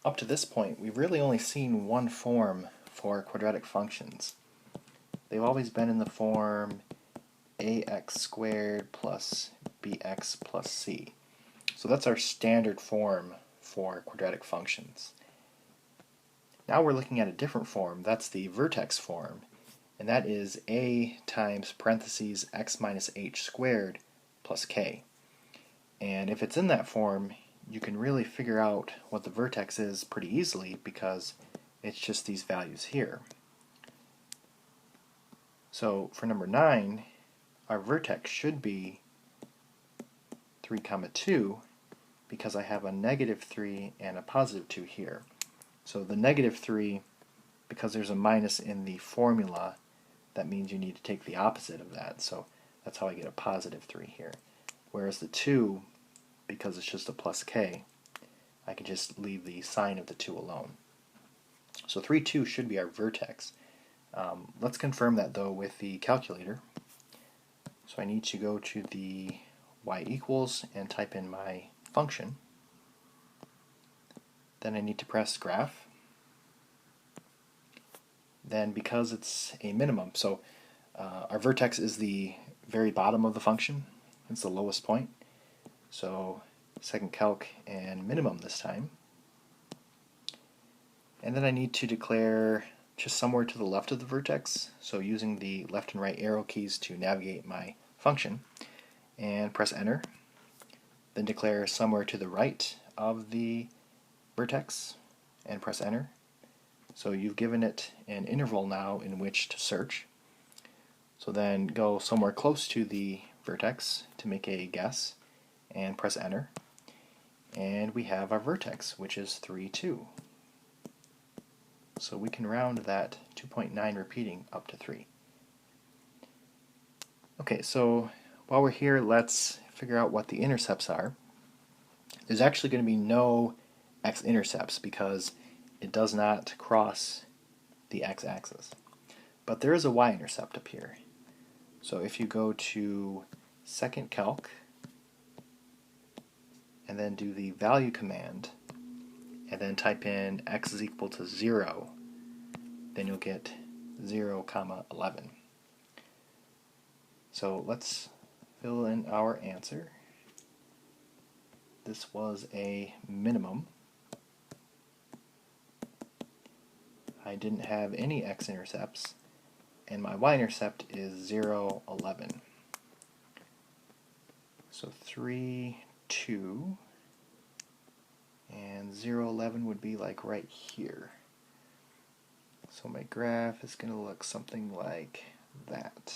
Up to this point, we've really only seen one form for quadratic functions. They've always been in the form ax squared plus bx plus c. So that's our standard form for quadratic functions. Now we're looking at a different form. That's the vertex form, and that is a times parentheses x minus h squared plus k. And if it's in that form, you can really figure out what the vertex is pretty easily because it's just these values here. So for number 9, our vertex should be 3, 2 because I have a negative 3 and a positive 2 here. So the negative 3, because there's a minus in the formula, that means you need to take the opposite of that. So that's how I get a positive 3 here. Whereas the 2, because it's just a plus k, I can just leave the sign of the 2 alone. So 3, 2 should be our vertex. Let's confirm that though with the calculator. So I need to go to the y equals and type in my function. Then I need to press graph. Then because it's a minimum, so our vertex is the very bottom of the function. It's the lowest point. So second calc and minimum this time. And then I need to declare just somewhere to the left of the vertex, so using the left and right arrow keys to navigate my function, and press enter. Then declare somewhere to the right of the vertex and press enter. So you've given it an interval now in which to search. So then go somewhere close to the vertex to make a guess and press enter. And we have our vertex, which is 3, 2. So we can round that 2.9 repeating up to 3. Okay, so while we're here, let's figure out what the intercepts are. There's actually going to be no x-intercepts because it does not cross the x-axis. But there is a y-intercept up here. So if you go to second calc and then do the value command and then type in x is equal to 0, then you'll get 0, 11. So let's fill in our answer. This was a minimum. I didn't have any x-intercepts, and my y-intercept is 0, 11. So 3, 2, and 0, 11 would be like right here. So my graph is going to look something like that.